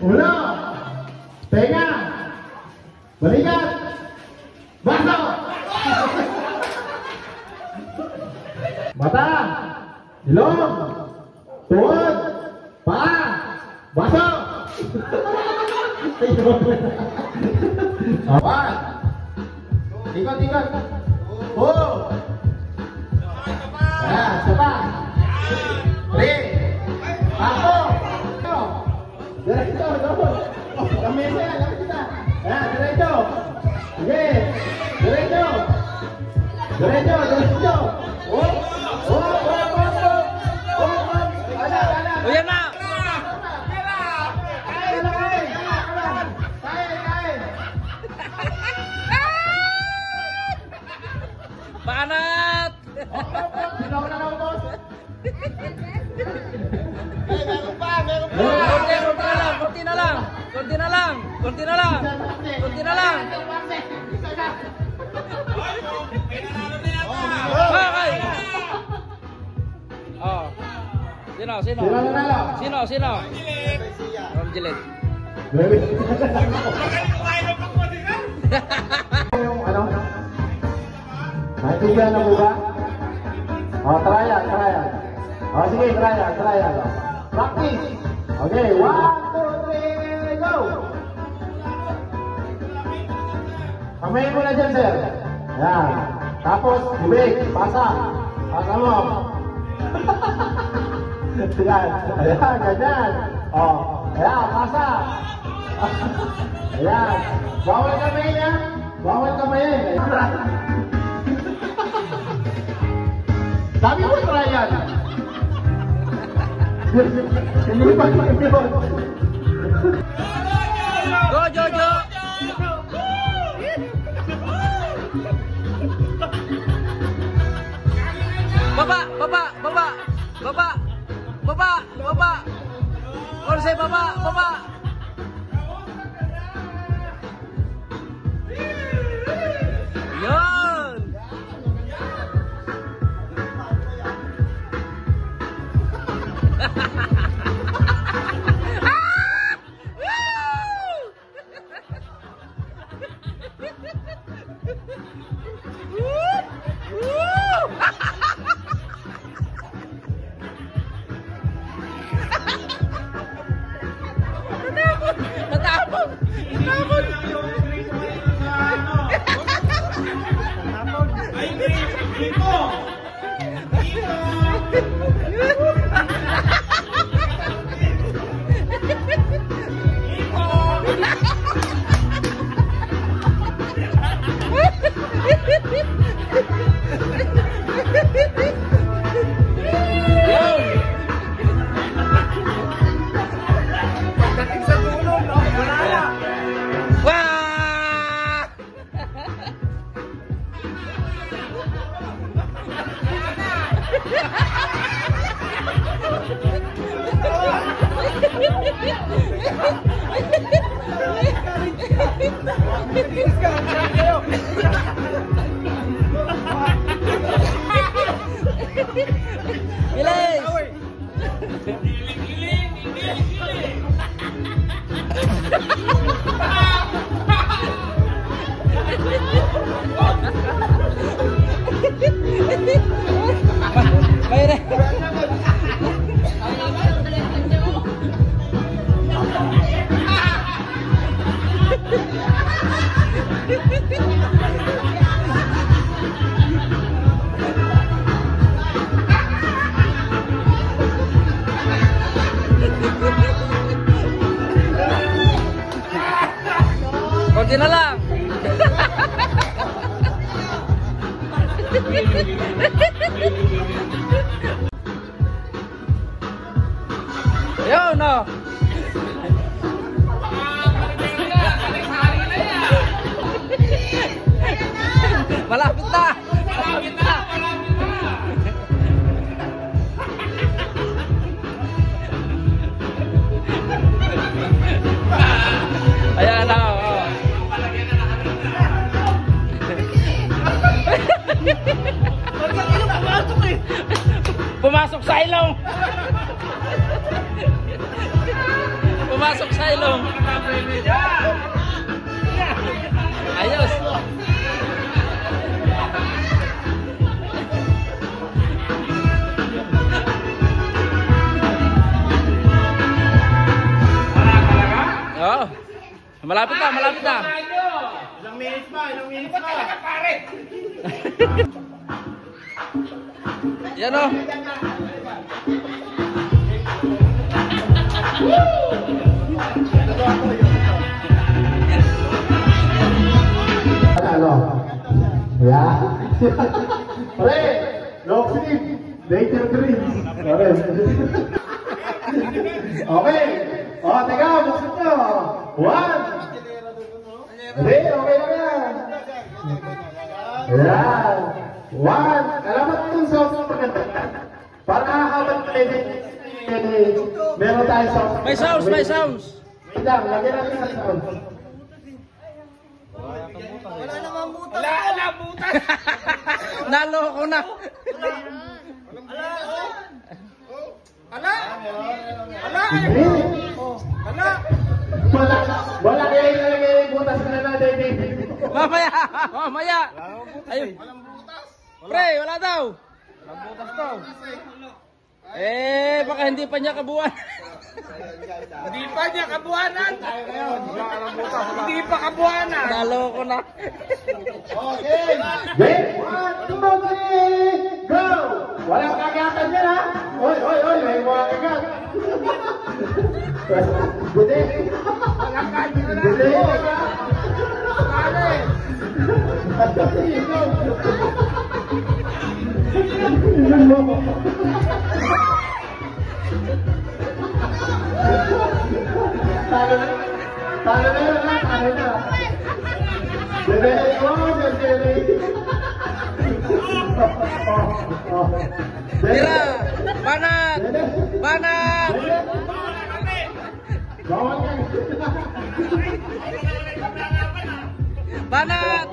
Ulo. Tenga. Balikat. Baso. Mata. Ilong. Tuhod. Paa. Baso. Awan. Ikot. Oh. Coba. Aku. Derecho. Kami kita. Ya, derecho. Oke. Derecho. Oh. Uyan na. Panat. Meron pa. Konti na lang. Okay. Oh. Sino? Romjilet. Yung ano? Naintindihan na po ba? Oh, trial. Oh, sige, trial. Practice. Okay, 1, 2, 3, go! Kamay mo na dyan, sir. Ayan. Tapos, bibig, pasa mo. Ayan, ganyan. Oh, ayan, pasa. Ayan. Bawal kamay niya. Sabi mo, trial. Go, Jojo. Baba. Orsay, baba. Yan. Natapon. Konti na lang. Ayun, no. Malapit na. Ayan na. Pumasok sa ilong. talong. Ayos. Oh. Malapit na, malapit na. Ilang minutes pa, ilang minutes pa. Yan o. Ano? Yeah. Pre, no sleep. Later dreams. Okay. O, teka, buksan nyo. 1. Hindi, okay na yan. Ayan. 1. Alamat itong sauce maganda. Para nakakabat pwede. Meron tayo sauce. May sounds, may sounds. Wait lang, lagyan natin ng sound. Wala butas. Naloko na. Hindi. Wala kaya ilalagay yung butas na natin. Mamaya, mamaya. Ayun. Pre, wala daw. Baka hindi pa niya kabuuan. Hindi pa niya kabuanan. Hindi pa kabuanan. Naloko na. Okay. Wait. 1, 2, 3, go! Walang kagatan yan, ha? Oy, may mga kagat. Bude. Walang kanya na. Bude. Kale. Talo na yun, ha? Talo na. Bude. Tira. Banat. Banat. Bawal ka. Banat.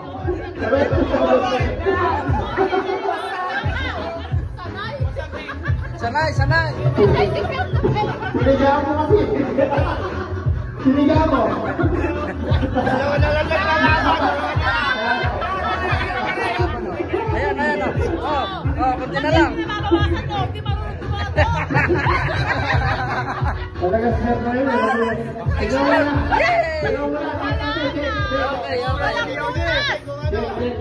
Sanay, sanay. Sinigaw mo kasi. Sinigaw mo. Ayan, ayan. Oh, kunti na lang. Talaga sir na yun. Ikaw na. Ikaw na. Okay, okay.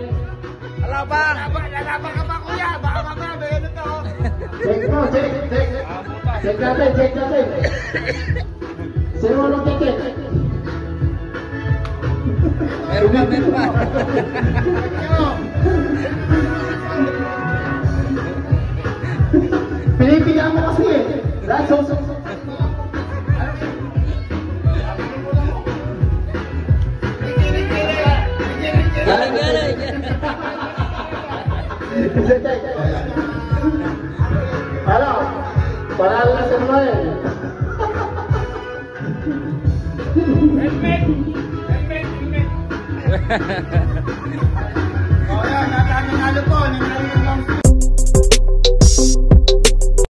Alabang. Lalaban ka pa kuya. Baka mamaya may ano to. Check mo, check. Check natin. Sino walang ticket? Meron pa, meron pa. Pinipigaan mo kasi eh. That's so. Galing, galing. Ano? Parang na sa mga eh. Helmet. O yan, natanong po.